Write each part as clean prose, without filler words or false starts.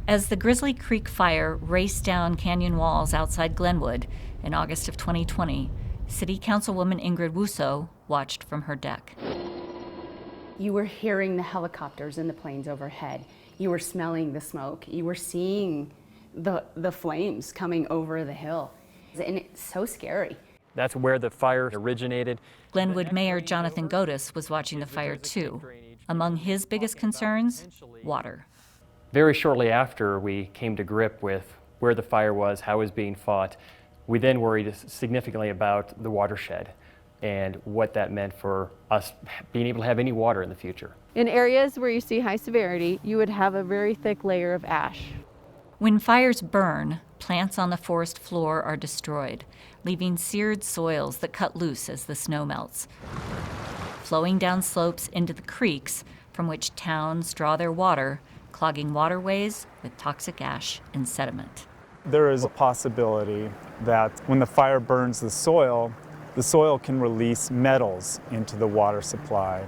As the Grizzly Creek fire raced down canyon walls outside Glenwood in August of 2020, City Councilwoman Ingrid Wussow watched from her deck. You were hearing the helicopters and the planes overhead. You were smelling the smoke. You were seeing the flames coming over the hill. And it's so scary. That's where the fire originated. Glenwood Mayor Jonathan Godis was watching the fire too. Among his biggest concerns, water. Very shortly after we came to grip with where the fire was, how it was being fought, we then worried significantly about the watershed and what that meant for us being able to have any water in the future. In areas where you see high severity, you would have a very thick layer of ash. When fires burn, plants on the forest floor are destroyed, leaving seared soils that cut loose as the snow melts, flowing down slopes into the creeks from which towns draw their water, clogging waterways with toxic ash and sediment. There is a possibility that when the fire burns the soil can release metals into the water supply.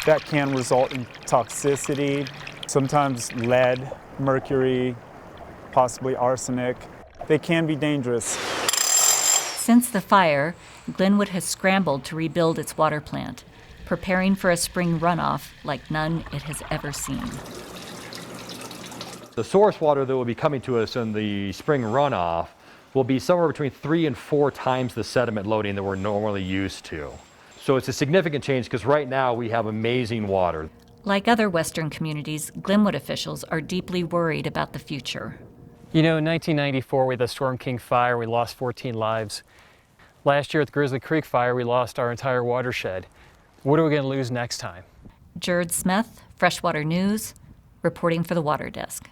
That can result in toxicity, sometimes lead, mercury, possibly arsenic. They can be dangerous. Since the fire, Glenwood has scrambled to rebuild its water plant, preparing for a spring runoff like none it has ever seen. The source water that will be coming to us in the spring runoff will be somewhere between 3 and 4 times the sediment loading that we're normally used to. So it's a significant change because right now we have amazing water. Like other Western communities, Glenwood officials are deeply worried about the future. You know, in 1994, we had the Storm King fire, we lost 14 lives. Last year at the Grizzly Creek fire, we lost our entire watershed. What are we going to lose next time? Jared Smith, Freshwater News, reporting for the Water Desk.